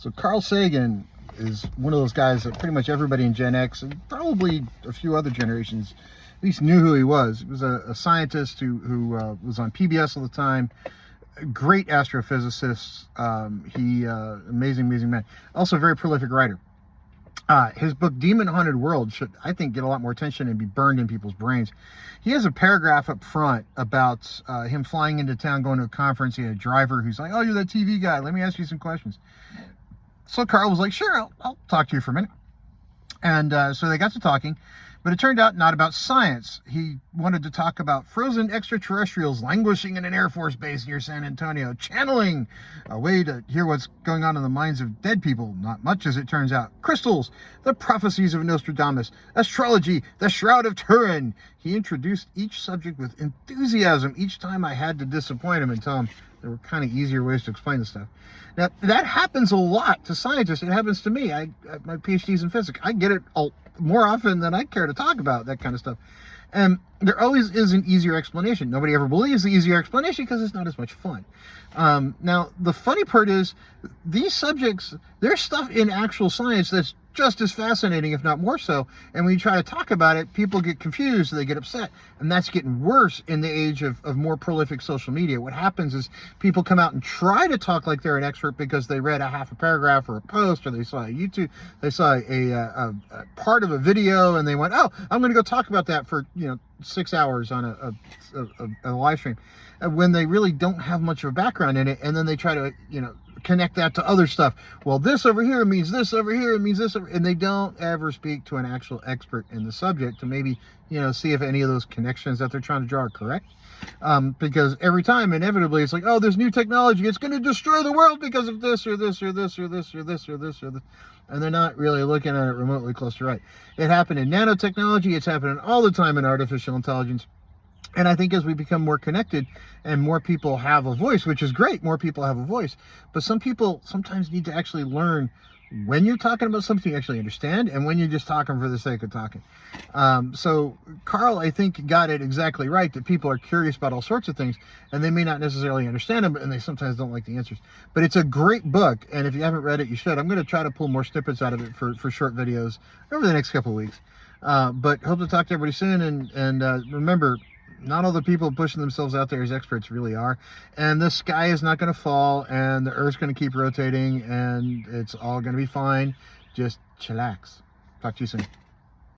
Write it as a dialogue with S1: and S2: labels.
S1: So Carl Sagan is one of those guys that pretty much everybody in Gen X and probably a few other generations at least knew who he was. He was a scientist who was on PBS all the time. A great astrophysicist. Amazing man. Also a very prolific writer. His book Demon Haunted World should, I think, get a lot more attention and be burned in people's brains. He has a paragraph up front about him flying into town, going to a conference. He had a driver who's like, "Oh, you're that TV guy. Let me ask you some questions." So Carl was like, "Sure, I'll talk to you for a minute." And so they got to talking, but it turned out not about science. He wanted to talk about frozen extraterrestrials languishing in an Air Force base near San Antonio, channeling a way to hear what's going on in the minds of dead people. Not much, as it turns out. Crystals, the prophecies of Nostradamus, astrology, the Shroud of Turin. He introduced each subject with enthusiasm. Each time I had to disappoint him and tell him there were kind of easier ways to explain this stuff. Now, that happens a lot to scientists. It happens to me. My PhD's in physics. I get it more often than I care to talk about, that kind of stuff. And there always is an easier explanation. Nobody ever believes the easier explanation because it's not as much fun. Now, the funny part is these subjects, there's stuff in actual science that's just as fascinating, if not more so. And when you try to talk about it, people get confused, they get upset. And that's getting worse in the age of more prolific social media. What happens is people come out and try to talk like they're an expert because they read a half a paragraph or a post, or they saw a YouTube, they saw a part of a video, and they went, "Oh, I'm going to go talk about that for 6 hours on a live stream," when they really don't have much of a background in it. And then they try to connect that to other stuff. Well, this over here means this over here, it means this over, and they don't ever speak to an actual expert in the subject to maybe see if any of those connections that they're trying to draw are correct. Because every time, inevitably, it's like, "Oh, there's new technology, it's going to destroy the world because of this or this or this or this or this or this or this," and they're not really looking at it remotely close to right. It happened in nanotechnology. It's happening all the time in artificial intelligence. And I think as we become more connected and more people have a voice, which is great, more people have a voice, but some people sometimes need to actually learn when you're talking about something you actually understand and when you're just talking for the sake of talking. So Carl, I think, got it exactly right, that people are curious about all sorts of things and they may not necessarily understand them, and they sometimes don't like the answers. But it's a great book, and if you haven't read it, you should. I'm going to try to pull more snippets out of it for short videos over the next couple of weeks. But hope to talk to everybody soon, and remember, not all the people pushing themselves out there as experts really are. And the sky is not going to fall, and the Earth's going to keep rotating, and it's all going to be fine. Just chillax. Talk to you soon.